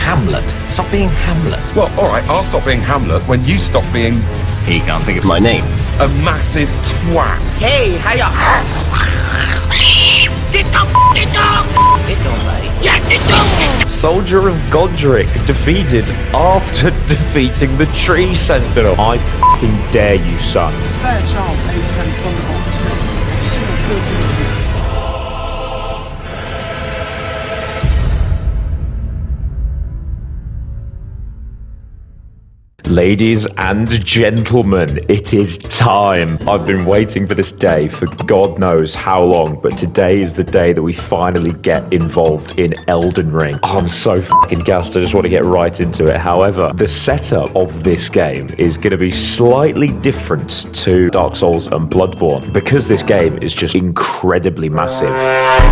Hamlet. Stop being Hamlet. Well, alright, I'll stop being Hamlet when you stop being He can't think of my name. a massive twat. Hey, how ya? It's alright. Soldier of Godric defeated after defeating the Tree Sentinel. I f***ing dare you, son. Fair child, A10 Thunderbolt. Ladies and gentlemen, it is time. I've been waiting for this day for God knows how long, but today is the day that we finally get involved in Elden Ring. Oh, I'm so fucking gassed, I just want to get right into it. However, the setup of this game is going to be slightly different to Dark Souls and Bloodborne, because this game is just incredibly massive.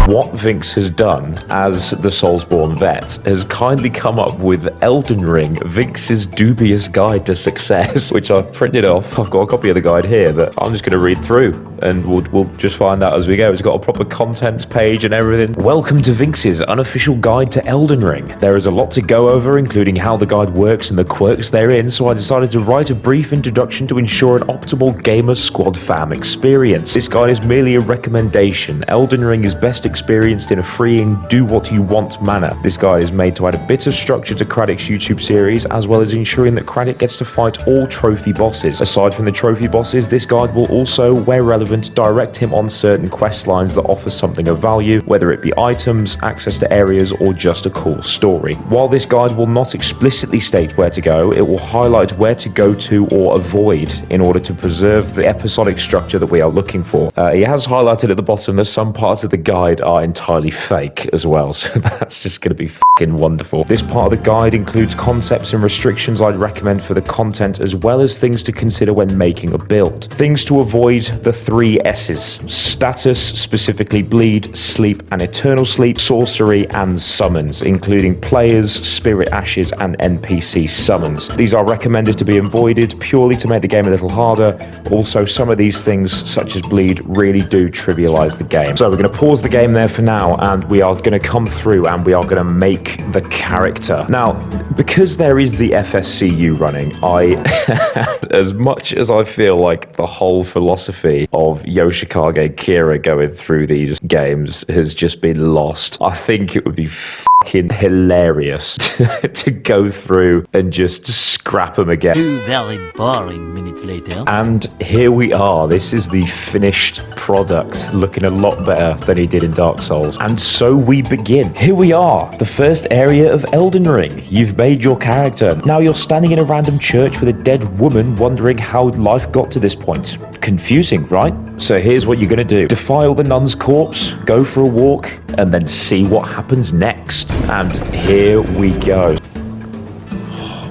What Vinx has done as the SoulsBorne vet has kindly come up with Elden Ring, Vinx's dubious guide to success, which I've printed off. I've got a copy of the guide here that I'm just going to read through, and we'll just find out as we go. It's got a proper contents page and everything. Welcome to Vinx's unofficial guide to Elden Ring. There is a lot to go over, including how the guide works and the quirks therein, so I decided to write a brief introduction to ensure an optimal gamer squad fam experience. This guide is merely a recommendation. Elden Ring is best experienced in a freeing, do-what-you-want manner. This guide is made to add a bit of structure to Kradic's YouTube series, as well as ensuring that Kradic gets to fight all trophy bosses. Aside from the trophy bosses, this guide will also, where relevant, direct him on certain quest lines that offer something of value, whether it be items, access to areas, or just a cool story. While this guide will not explicitly state where to go, it will highlight where to go to or avoid in order to preserve the episodic structure that we are looking for. He has highlighted at the bottom that some parts of the guide are entirely fake as well, so that's just going to be fucking wonderful. This part of the guide includes concepts and restrictions I'd recommend for the content, as well as things to consider when making a build. Things to avoid: the 3 S's. Status, specifically bleed, sleep and eternal sleep, sorcery and summons, including players, spirit ashes and NPC summons. These are recommended to be avoided purely to make the game a little harder. Also, some of these things, such as bleed, really do trivialize the game. So we're going to pause the game there for now, and we are going to come through and we are going to make the character. Now, because there is the FSCU running, as much as I feel like the whole philosophy of Yoshikage Kira going through these games has just been lost, I think it would be fucking hilarious to go through and just scrap them again. 2 very boring minutes later. And here we are. This is the finished product, looking a lot better than he did in Dark Souls. And so we begin. Here we are, the first area of Elden Ring. You've made your character. Now you're standing in a random church with a dead woman, wondering how life got to this point. Confusing, right? So here's what you're going to do. Defile the nun's corpse, go for a walk, and then see what happens next. And here we go.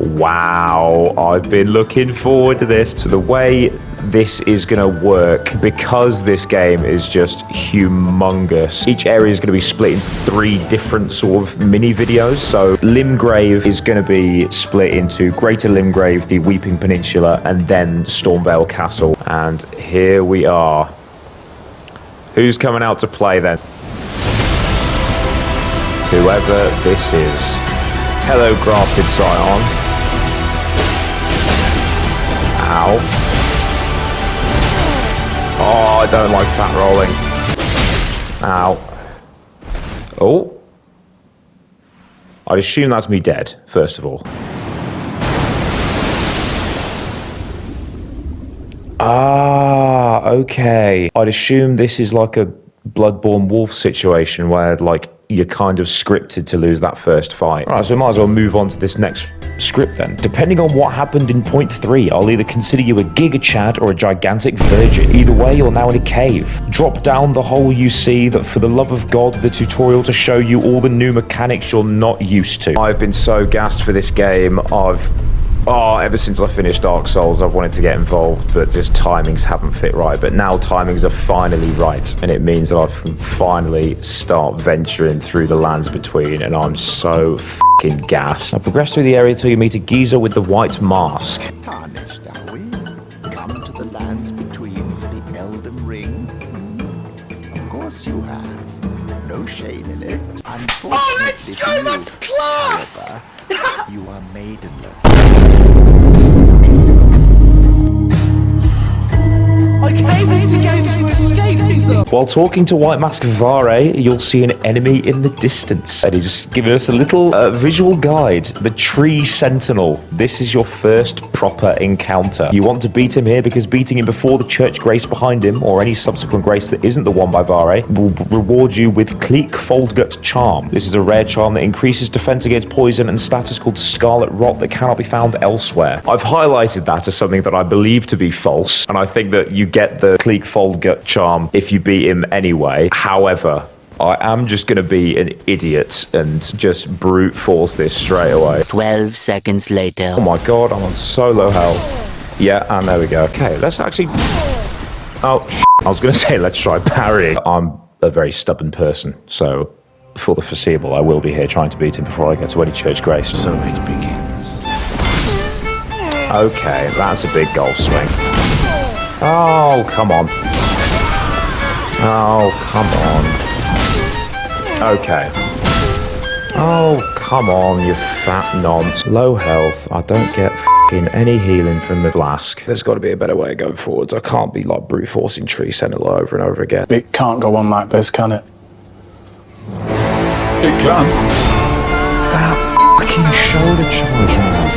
Wow, I've been looking forward to this. So the way this is going to work, because this game is just humongous, each area is going to be split into 3 different sort of mini videos. So Limgrave is going to be split into Greater Limgrave, the Weeping Peninsula, and then Stormvale Castle. And here we are. Who's coming out to play then? Whoever this is. Hello, Grafted Scion. Ow. Oh, I don't like fat rolling. Ow. Oh. I'd assume that's me dead, first of all. Ah, okay. I'd assume this is like a Bloodborne Wolf situation where, like, you're kind of scripted to lose that first fight. Alright, so we might as well move on to this next script then. Depending on what happened in point 3, I'll either consider you a Giga Chad or a gigantic virgin. Either way, you're now in a cave. Drop down the hole you see, that for the love of God, the tutorial to show you all the new mechanics you're not used to. I've been so gassed for this game. Ever since I finished Dark Souls, I've wanted to get involved, but just timings haven't fit right. But now timings are finally right, and it means that I can finally start venturing through the lands between, and I'm so fucking gassed. Now progress through the area till you meet a geezer with the white mask. Tarnished, are we? Come to the lands between for the Elden Ring? Of course you have. No shame in it. Oh, let's go! That's class! However, You are maidenless. I came here to gain some escapism! While talking to White Mask Vare, you'll see an enemy in the distance. And he's giving us a little visual guide. The Tree Sentinel. This is your first proper encounter. You want to beat him here because beating him before the Church Grace behind him, or any subsequent grace that isn't the one by Vare, will reward you with Cleek Foldgut Charm. This is a rare charm that increases defense against poison and status called Scarlet Rot that cannot be found elsewhere. I've highlighted that as something that I believe to be false, and I think that you get the Cleek Foldgut Charm if you beat him anyway. However, I am just going to be an idiot and just brute force this straight away. 12 seconds later. Oh my god, I'm on so low health. Yeah, and there we go. Okay, let's actually... Oh, I was going to say let's try parry. I'm a very stubborn person, so for the foreseeable, I will be here trying to beat him before I get to any Church Grace. So it begins. Okay, that's a big goal swing. Oh, come on. Oh, come on. Okay. Oh, come on, you fat nonce. Low health. I don't get f***ing any healing from the flask. There's got to be a better way of going forwards. I can't be like brute forcing Tree Sentinel over and over again. It can't go on like this, can it? It can. That f***ing shoulder charge, man.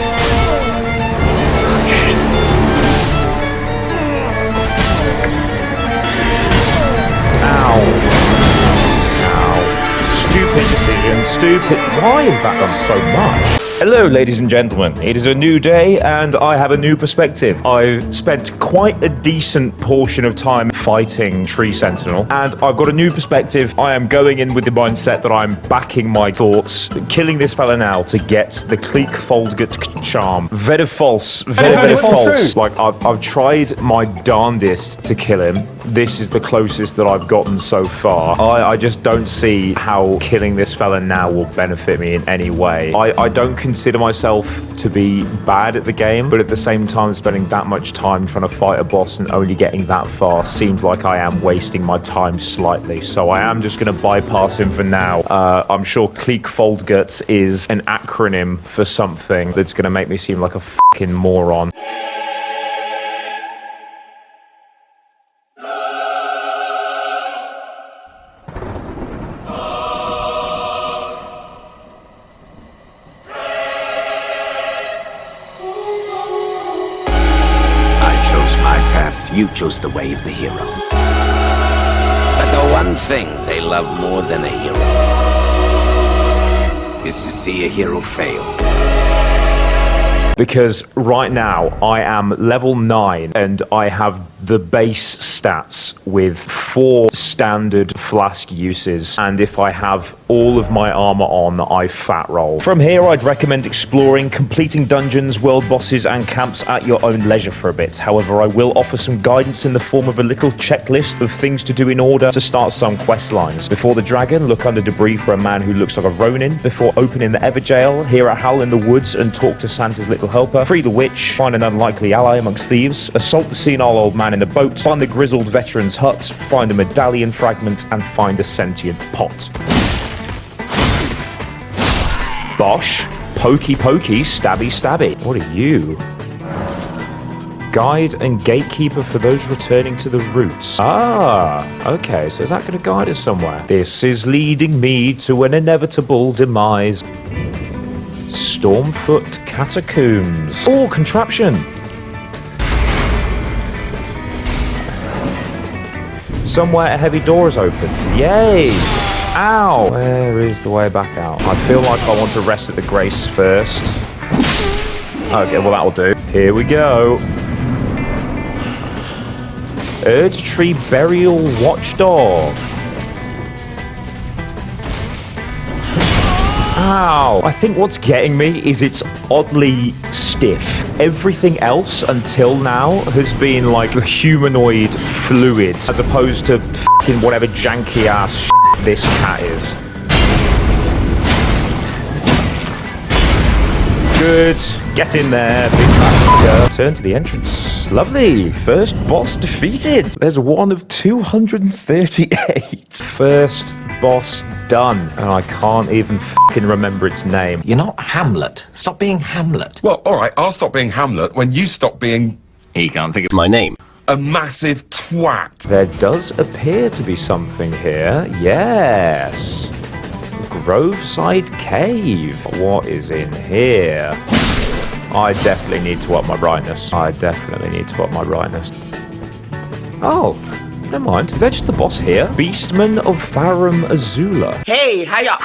Ow. Ow. Stupid decision. Stupid. Why has that done so much? Hello, ladies and gentlemen. It is a new day, and I have a new perspective. I've spent quite a decent portion of time fighting Tree Sentinel, and I've got a new perspective. I am going in with the mindset that I'm backing my thoughts, killing this fella now to get the Cleek Foldgut Charm. Very false. Very false. Like, I've tried my darndest to kill him. This is the closest that I've gotten so far. I just don't see how killing this fella now will benefit me in any way. I don't consider myself to be bad at the game, but at the same time, spending that much time trying to fight a boss and only getting that far seems like I am wasting my time slightly. So I am just going to bypass him for now. I'm sure Cleek Foldgut is an acronym for something that's going to make me seem like a fucking moron. You chose the way of the hero. But the one thing they love more than a hero is to see a hero fail. Because right now I am level 9 and I have the base stats with 4 standard flask uses, and if I have all of my armor on, I fat roll. From here, I'd recommend exploring, completing dungeons, world bosses, and camps at your own leisure for a bit. However, I will offer some guidance in the form of a little checklist of things to do in order to start some quest lines. Before the dragon, look under debris for a man who looks like a Ronin. Before opening the Everjail, hear a howl in the woods and talk to Santa's little helper. Free the witch, find an unlikely ally amongst thieves, assault the senile old man in the boat, find the grizzled veteran's hut, find a medallion fragment, and find a sentient pot. Bosh, pokey pokey, stabby stabby. What are you? Guide and gatekeeper for those returning to the roots. Ah, okay, so is that going to guide us somewhere? This is leading me to an inevitable demise. Stormfoot Catacombs. Oh, contraption! Somewhere a heavy door is opened. Yay! Ow! Where is the way back out? I feel like I want to rest at the Grace first. Okay, well that'll do. Here we go. Erd Tree Burial Watchdog. Ow! I think what's getting me is it's oddly stiff. Everything else until now has been like a humanoid fluid, as opposed to f***ing whatever janky ass shit this cat is. Good. Get in there, big fat. Turn to the entrance. Lovely. First boss defeated. There's one of 238. First boss done, and I can't even fucking remember its name. You're not Hamlet. Stop being Hamlet. Well, alright, I'll stop being Hamlet when you stop being He can't think of my name. a massive twat. There does appear to be something here. Yes. Groveside Cave. What is in here? I definitely need to up my brightness. Oh, never mind. Is that just the boss here? Beastman of Farum Azula. Hey, how ya?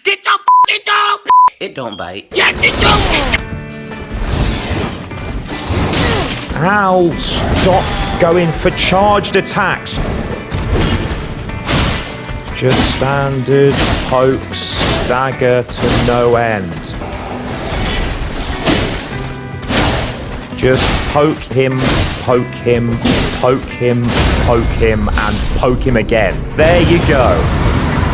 Get your dog! It don't bite. Yeah, it don't! Ow! Stop going for charged attacks. Just standard pokes, stagger to no end. Just poke him, poke him, poke him, poke him, and poke him again. There you go.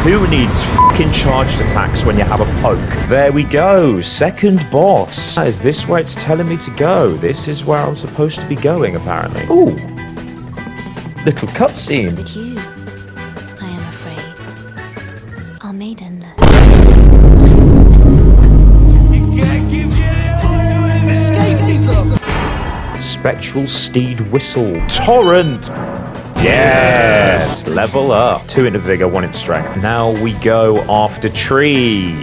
Who needs fucking charged attacks when you have a poke? There we go. Second boss. Is this where it's telling me to go? This is where I'm supposed to be going, apparently. Ooh. Little cutscene. But you, I am afraid, are maidenless. Escapism! Spectral Steed Whistle. Torrent! Yes! Level up. 2 into vigor, 1 into strength. Now we go after Tree.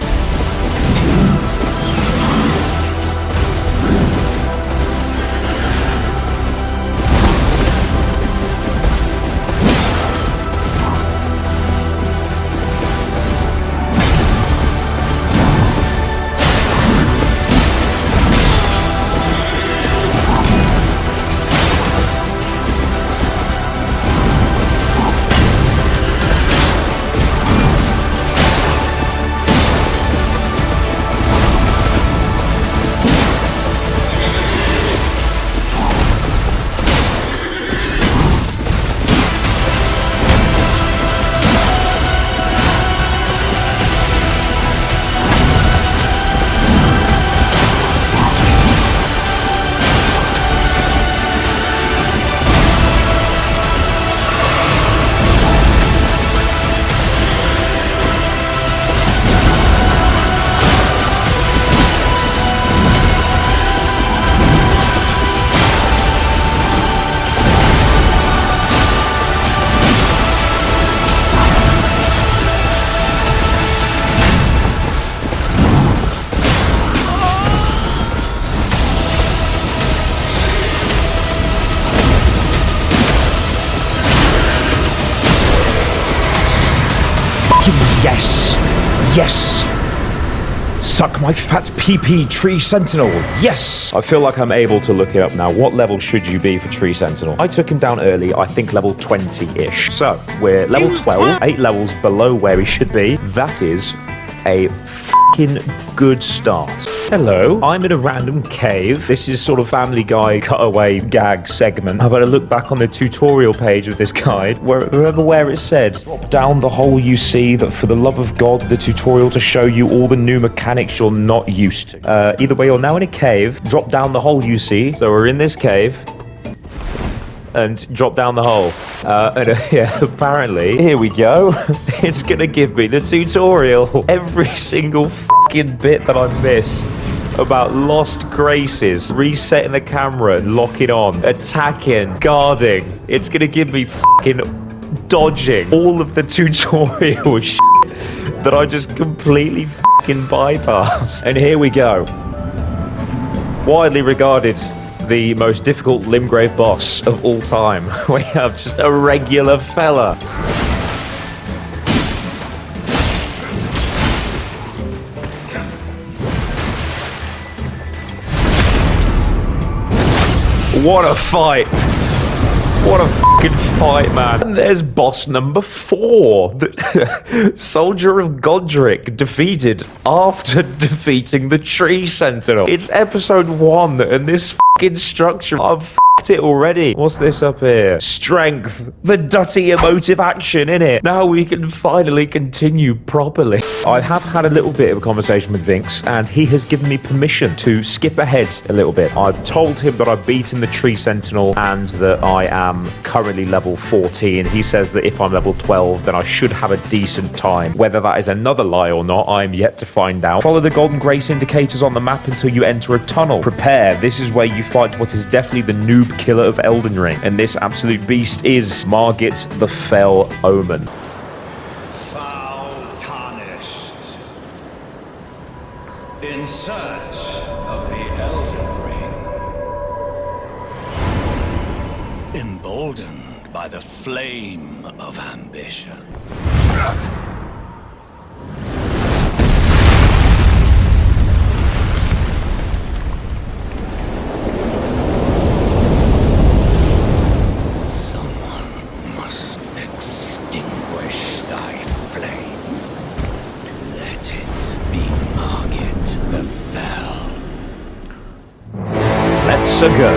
Yes! Yes! Suck my fat PP, Tree Sentinel! Yes! I feel like I'm able to look it up now. What level should you be for Tree Sentinel? I took him down early, I think level 20-ish. So, we're level 12, 8 levels below where he should be. That is a fucking good start. Hello, I'm in a random cave. This is sort of Family Guy cutaway gag segment. I've had a look back on the tutorial page of this guide. Remember where it said, drop down the hole you see, that for the love of God, the tutorial to show you all the new mechanics you're not used to. Either way, you're now in a cave. Drop down the hole you see. So we're in this cave. And drop down the hole. Yeah, apparently, here we go. It's gonna give me the tutorial. Every single fucking bit that I missed about Lost Graces, resetting the camera, locking on, attacking, guarding. It's gonna give me fucking dodging all of the tutorial shit that I just completely fucking bypassed. And here we go. Widely regarded the most difficult Limgrave boss of all time. We have just a regular fella. What a fight! What a fucking fight, man. And there's boss number 4. The Soldier of Godric defeated after defeating the Tree Sentinel. It's episode 1 and this fucking structure, I've f***ed it already. What's this up here? Strength. The dutty emotive action, innit? Now we can finally continue properly. I have had a little bit of a conversation with Vince, and he has given me permission to skip ahead a little bit. I've told him that I've beaten the Tree Sentinel and that I am currently level 14. He says that if I'm level 12, then I should have a decent time. Whether that is another lie or not, I am yet to find out. Follow the Golden Grace indicators on the map until you enter a tunnel. Prepare. This is where you fight what is definitely the noob killer of Elden Ring, and this absolute beast is Margit the Fell Omen. Foul tarnished. In search of the Elden Ring. Emboldened by the flame of ambition. Let's go.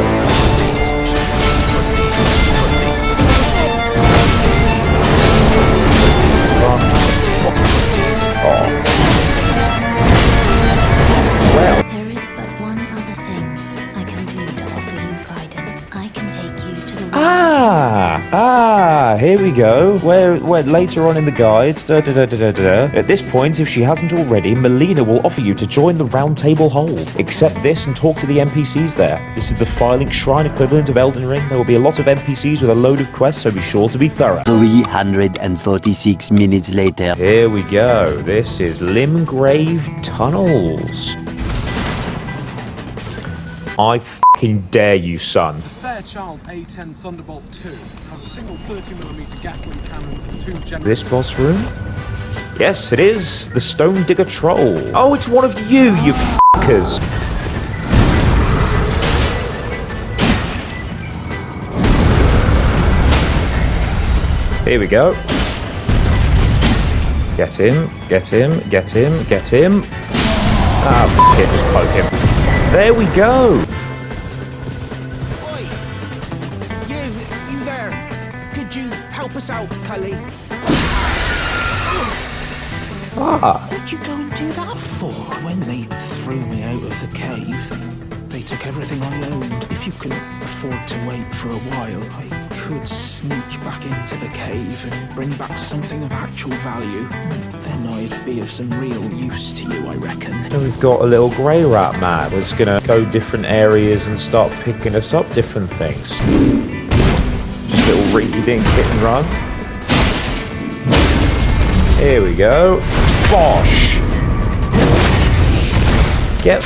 Well, There is but one other thing I can do to offer you guidance. I can take you to the here we go. Where later on in the guide, At this point, if she hasn't already, Melina will offer you to join the Round Table Hold. Accept this and talk to the NPCs there. This is the Filing Shrine equivalent of Elden Ring. There will be a lot of NPCs with a load of quests, so be sure to be thorough. 346 minutes later. Here we go. This is Limgrave Tunnels. I fucking dare you, son. Fairchild A10 Thunderbolt 2 has a single 30mm Gatling cannon and 2 generators. This boss room? Yes, it is. The Stone Digger Troll. Oh, it's one of you fuckers. Here we go. Get him, get him, get him, get him. Ah, f*** it, just poke him. There we go. Oi! You there. Could you help us out, Cully? Ah. What'd you go and do that for? When they threw me out of the cave, they took everything I owned. If you can afford to wait for a while, I could sneak back into the cave and bring back something of actual value. Then I'd be of some real use to you, I reckon. And we've got a little grey rat man that's gonna go different areas and start picking us up different things. Just a little rinky-dink hit and run. Here we go. Bosh! Get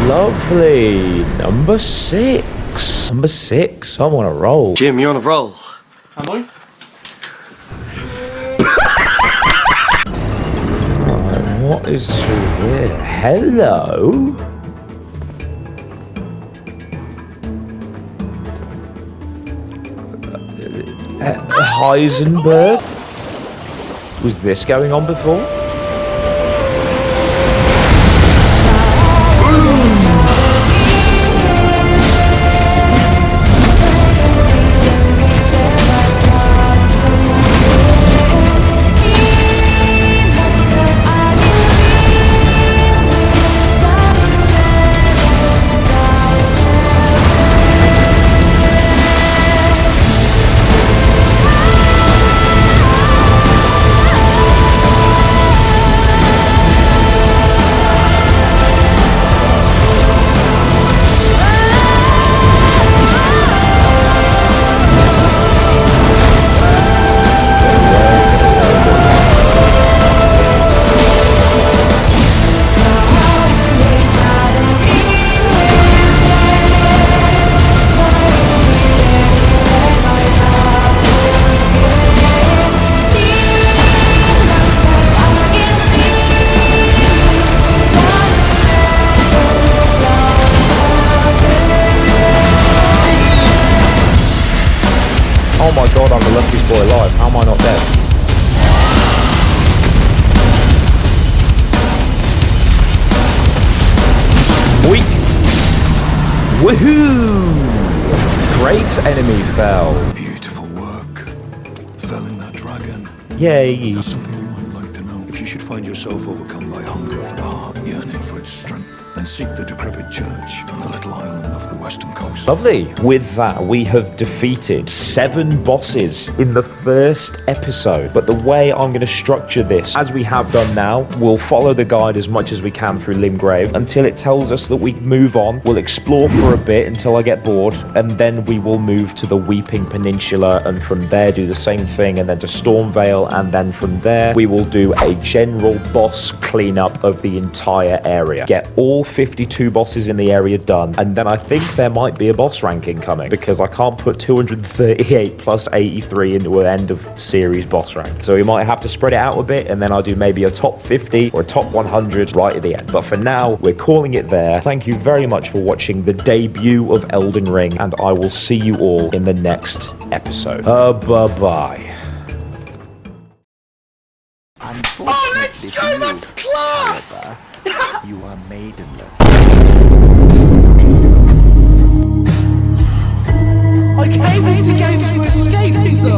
lovely. Number 6. Number 6. I'm on a roll. Jim, you're on a roll. Am I? What is through here? Hello? Heisenberg? Was this going on before? Oh my god, I'm the luckiest boy alive. How am I not dead? Weak! Woohoo! Great enemy fell. Beautiful work. Felling that dragon. Yay! That's something you should find yourself overcome by hunger for the heart, yearning for its strength, then seek the decrepit church on the little island off the western coast. Lovely. With that, we have defeated 7 bosses in the first episode. But the way I'm going to structure this, as we have done now, we'll follow the guide as much as we can through Limgrave until it tells us that we move on. We'll explore for a bit until I get bored, and then we will move to the Weeping Peninsula, and from there do the same thing, and then to Stormvale, and then from there we will do a general boss cleanup of the entire area. Get all 52 bosses in the area done, and then I think there might be a boss ranking coming, because I can't put 238 plus 83 into an end of series boss rank. So we might have to spread it out a bit, and then I'll do maybe a top 50 or a top 100 right at the end. But for now, we're calling it there. Thank you very much for watching the debut of Elden Ring, and I will see you all in the next episode. Bye-bye. Oh, let's go! That's class! However, you are maidenless. I came here to gain some escapism!